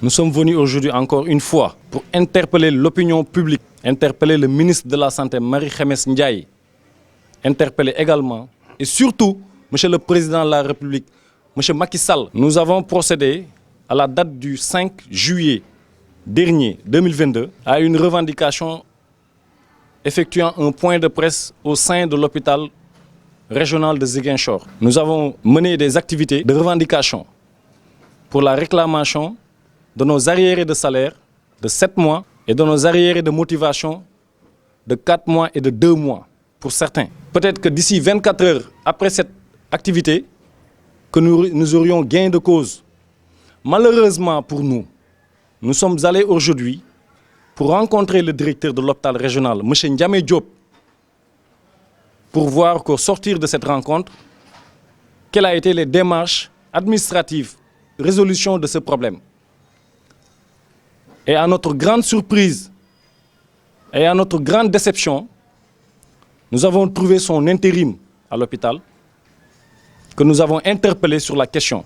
Nous sommes venus aujourd'hui encore une fois pour interpeller l'opinion publique, interpeller le ministre de la Santé Marie-Khemesse Ndiaye, interpeller également et surtout Monsieur le Président de la République, Monsieur Macky Sall. Nous avons procédé à la date du 5 juillet dernier 2022 à une revendication effectuant un point de presse au sein de l'hôpital régional de Ziguinchor. Nous avons mené des activités de revendication pour la réclamation de nos arriérés de salaire de 7 mois et de nos arriérés de motivation de 4 mois et de 2 mois pour certains. Peut-être que d'ici 24 heures après cette activité, que nous aurions gain de cause. Malheureusement pour nous, nous sommes allés aujourd'hui pour rencontrer le directeur de l'hôpital régional, M. Ndiamé Diop, pour voir qu'au sortir de cette rencontre, quelles ont été les démarches administratives, résolution de ce problème. Et à notre grande surprise et à notre grande déception, nous avons trouvé son intérim à l'hôpital, que nous avons interpellé sur la question.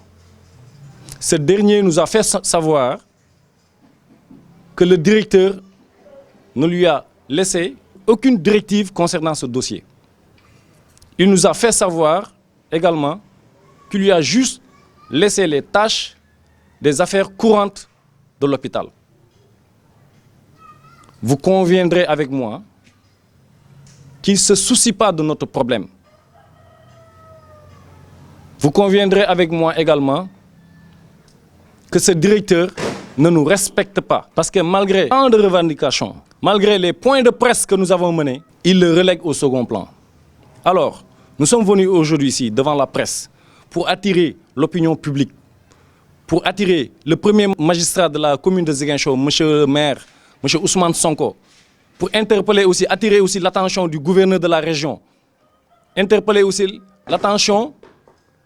Ce dernier nous a fait savoir que le directeur ne lui a laissé aucune directive concernant ce dossier. Il nous a fait savoir également qu'il lui a juste laissé les tâches des affaires courantes de l'hôpital. Vous conviendrez avec moi qu'il ne se soucie pas de notre problème. Vous conviendrez avec moi également que ce directeur ne nous respecte pas. Parce que malgré tant de revendications, malgré les points de presse que nous avons menés, il le relègue au second plan. Alors, nous sommes venus aujourd'hui ici devant la presse pour attirer l'opinion publique, pour attirer le premier magistrat de la commune de Ziguinchor, monsieur le maire, monsieur Ousmane Sonko, pour interpeller aussi, attirer aussi l'attention du gouverneur de la région, interpeller aussi l'attention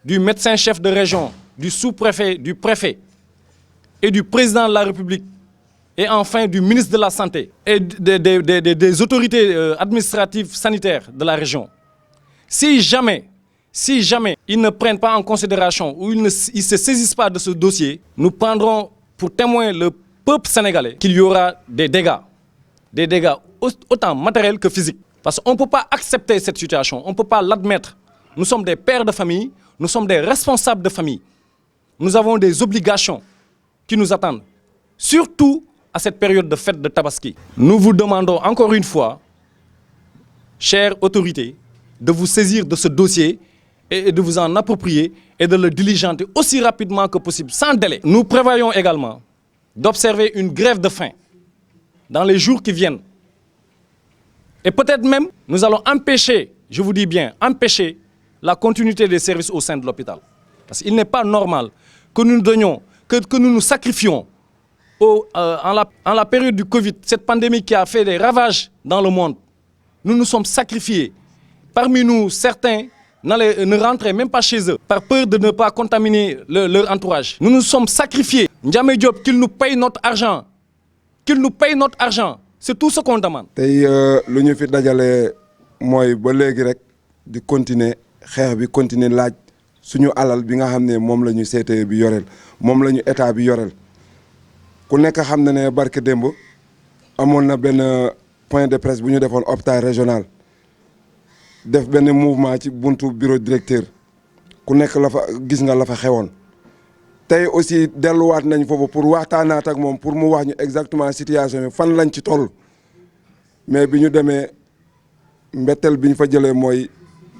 du médecin-chef de région, du sous-préfet, du préfet et du président de la République et enfin du ministre de la Santé et des autorités administratives sanitaires de la région. Si jamais ils ne prennent pas en considération ou ils ne se saisissent pas de ce dossier, nous prendrons pour témoin le peuple sénégalais qu'il y aura des dégâts autant matériels que physiques. Parce qu'on ne peut pas accepter cette situation, on ne peut pas l'admettre. Nous sommes des pères de famille, nous sommes des responsables de famille. Nous avons des obligations qui nous attendent, surtout à cette période de fête de Tabaski. Nous vous demandons encore une fois, chères autorités, de vous saisir de ce dossier et de vous en approprier et de le diligenter aussi rapidement que possible, sans délai. Nous prévoyons également d'observer une grève de faim dans les jours qui viennent. Et peut-être même, nous allons empêcher, je vous dis bien, empêcher la continuité des services au sein de l'hôpital. Parce qu'il n'est pas normal que nous donnions, que nous nous sacrifions en la période du Covid, cette pandémie qui a fait des ravages dans le monde. Nous nous sommes sacrifiés. Parmi nous, certains ne rentraient même pas chez eux par peur de ne pas contaminer leur entourage. Nous nous sommes sacrifiés. Ndiamé Diop, qu'il nous paye notre argent. Qu'il nous paye notre argent. C'est tout ce qu'on demande. Tay lu ñu fi dajalé moy ba légui rek di continuer xeex bi continuer laaj suñu alal bi nga xamné mom lañu CTE bi yorel mom lañu état bi yorel ku nekk xam na ne barke démb amoon na benn point de presse bu ñu defoon hôpital régional def benn mouvement ci buntu bureau directeur ku nekk la fa gis nga la fa xewoon tey aussi delluwaat nañ foofu pour waxtaanaat ak moom pour mu wax ñu exactement situation bi fan lañ ci toll mais bi ñu demee mbetteel bi ñu fa jëlee mooy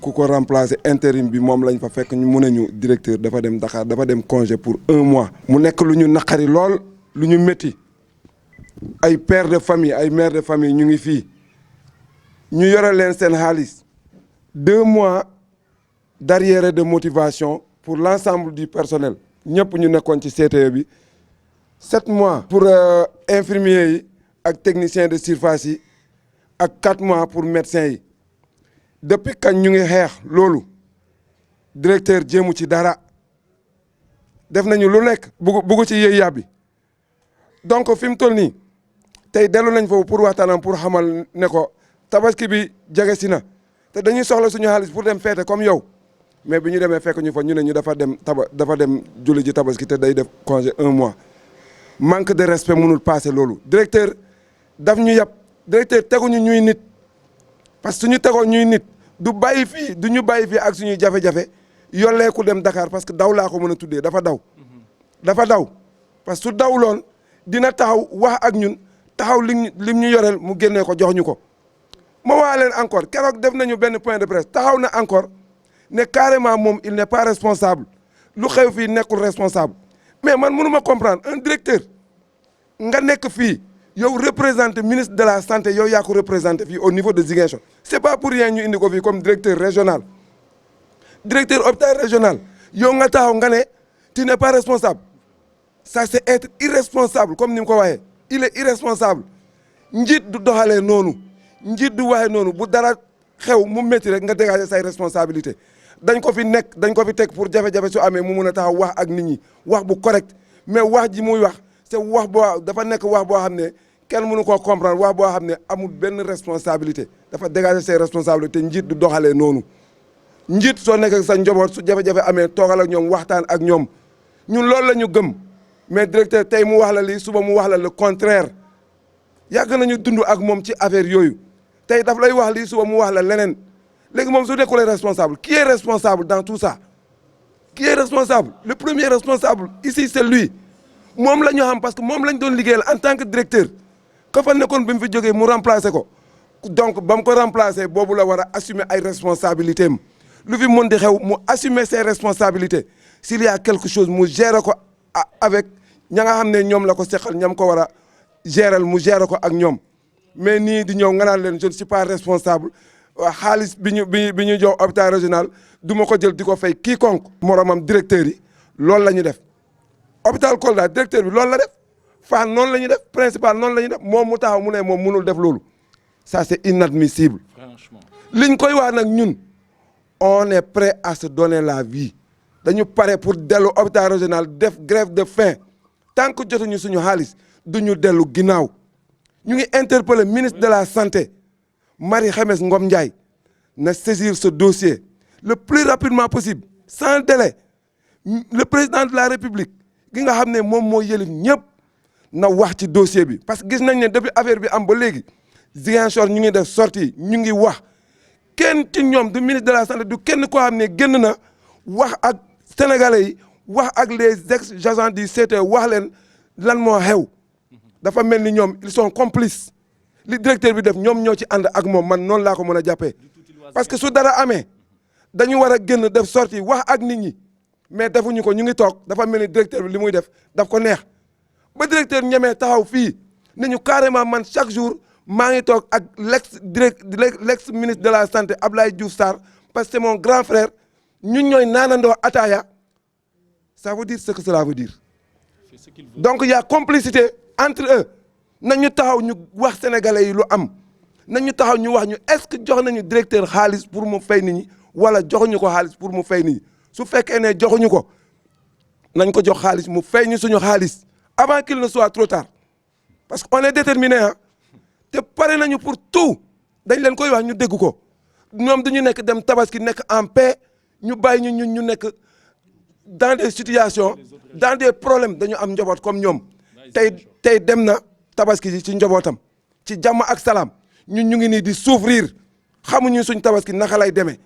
ku ko remplacer intérim bi moom lañ fa fekk ñu mun ñu directeur dafa dem Dakar dafa dem congé pour 1 mois. mu nekk lu ñu naqari lool lu ñu métti ay pères de famille ay mères de famille ñu ngi fii ñu yore leen seen xaalis 2 mois d'arriéré de motivation pour l'ensemble du personnel. ñëpp ñu nekkoon ci CTE bi 7 mois pour infirmiers yi ak techniciens de surface yi ak 4 mois pour médecins yi depuis kañ ñu ngi xeex loolu directeur jéemu ci dara def nañu lu nekk bugg ci yëy yàbbi donc fi mu toll nii tey dellu nañ foofu pour waxtaanam pour xamal ne ko tabaski bi jege si na te dañuy soxla suñu xaalis pour dem feete comme yow. mais bi ñu demee fekk ñu fa ñu ne ñu dafa dem julli ji tabaski te day def congé 1 mois manque de respect mënul passé loolu directeur daf ñu yab directeur teguñu ñuy nit parce que suñu tegoon ñuy nit du bàyyi fii du ñu bàyyi fii ak suñuy jafe-jafe yolleeku dem Dakar parce que daw laa ko mën a tuddee dafa daw parce que su dawloon dina taxaw wax ak ñun taxaw lim ñu yoreel mu génnee ko jox ñu ko ma waa leen encore keroog def nañu benn point de presse taxaw na encore ne carrément moom il n'est pas responsable lu xew fii nekkul responsable mais man mënu ma comprendre un directeur nga nekk fii yow représenté ministre de la santé yow yaa ko représenté fii au niveau de Ziguinchor c'est pas pour rien ñu indi ko fii comme directeur régional directeur hôpital régional yow nga taxaw nga ne tu n'es pas responsable ça c'est être irresponsable comme ni mu ko waxee il est irresponsable njiit du doxalee noonu njiit du waxee noonu bu dara xew mu métti rek nga dégager say responsabilité dañ ko fi nekk dañ ko fi teg pour jafe-jafe su amee mu mun a taxaw wax ak nit ñi wax bu correct mais wax ji muy wax c'est wax boo dafa nekk wax boo xam ne kenn mënu koo comprendre wax boo xam ne amul benn responsabilité dafa dégager say responsabilité njiit du doxalee noonu njiit soo nekk sa njaboot su jafe-jafe amee toogal ak ñoom waxtaan ak ñoom ñun loolu la ñu gëm mais directeur tey mu wax la lii suba mu wax la le contraire yàgg nañu dund ak moom ci affaire yooyu tey daf lay wax lii suba mu wax la leneen léegi moom su nekkulee responsable qui est responsable dans tout ça qui est responsable le premier responsable ici c'est lui moom la ñu xam parce que moom lañ doon liggéeyal en tant que directeur ka fa nekkoon bi mu fi jógee mu remplacer ko donc ba mu ko remplacer boobu la war a assumer ay responsabilités am lu fi mën di xew mu assumer ses responsabilités s'il y a quelque chose mu gérer ko avec ña nga xam ne ñoom la ko seqal ñam ko war a gérer mu gérer ko ak ñoom mais nii di ñëw nga naan leen je ne suis pas responsable xaalis bi ñu jox hôpital régional du ma ko jël di ko fay quiconque moromam directeur yi loolu la ñu def hôpital Kolda directeur bi loolu la def Fann noonu la ñuy def principal noonu la ñuy def moom mu taxaw mu ne moom mënul def loolu ça c'est inadmissible franchement liñ koy wax nag ñun on est prêt à se donner la vie dañu pare pour dellu hôpital régional def grève de faim tant que jotuñu suñu xaalis duñu dellu ginnaaw ñu ngi interpeller ministre de la santé Marie Khemesse Ngom Ndiaye na saisir ce dossier le plus rapidement possible sans délai le président de la république gi nga xam ne moom moo yëlif ñëpp na wax ci dossier bi parce que gis nañ ne depuis affaire bi am ba léegi Ziguinchor ñu ngi def sortie ñu ngi wax kenn ci ñoom du ministre de la santé du kenn koo xam ne génn na wax ak sénégalais yi wax ak les ex-agents du CTE wax leen lan moo xew dafa mel ni ñoom ils sont complices li directeur bi def ñoom ñoo ci ànd ak moom man noonu laa ko mën a jàppee parce que su dara amee dañu war a génn def sortie wax ak nit ñi mais defuñu ko ñu ngi toog dafa mel ni directeur bi li muy def daf ko neex ba directeur ñemee taxaw fii ne ñu carrément man chaque jour maa ngi toog ak l'ex ministre de la santé Abdoulaye Diouf Sarr parce que c'est mon grand frère ñun ñooy naanandoo ataaya ça veut dire ce que cela veut dire donc il y a complicité entre eux nañu taxaw ñu wax sénégalais yi lu am nañu taxaw ñu wax ñu est-ce que jox nañu directeur xaalis pour mu fay nit ñi wala joxuñu ko xaalis pour mu fay nit ñi su fekkee ne joxuñu ko nañ ko jox xaalis mu fay ñu suñu xaalis avant qu'il ne soit trop tard parce que on est déterminé ah te pare nañu pour tout dañ leen koy wax ñu dégg ko ñoom dañu nekk dem tabaski nekk en paix ñu bàyyi ñu nekk dans des situations dans des problèmes dañu am njaboot comme ñoom tey dem na tabaski ji ci njabootam ci jàmm ak salaam ñun ñu ngi nii di souffrir xamuñu suñ tabaski naka lay demee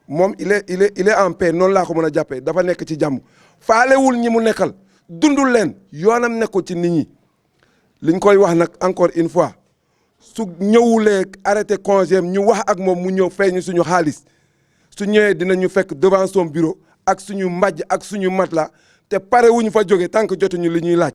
moom il est en paix noonu laa ko mën a jàppee dafa nekk ci jàmm faalewul ñi mu nekkal dundul leen yoonam nekkul ci nit ñi liñ koy wax nag encore une fois su ñëwulee arrêté congé ñu wax ak moom mu ñëw fay ñu suñu xaalis su ñëwee dinañu fekk devant son bureau ak suñu mbàjj ak suñu matelas te pare wuñu fa jóge tant que jotuñu li ñuy laaj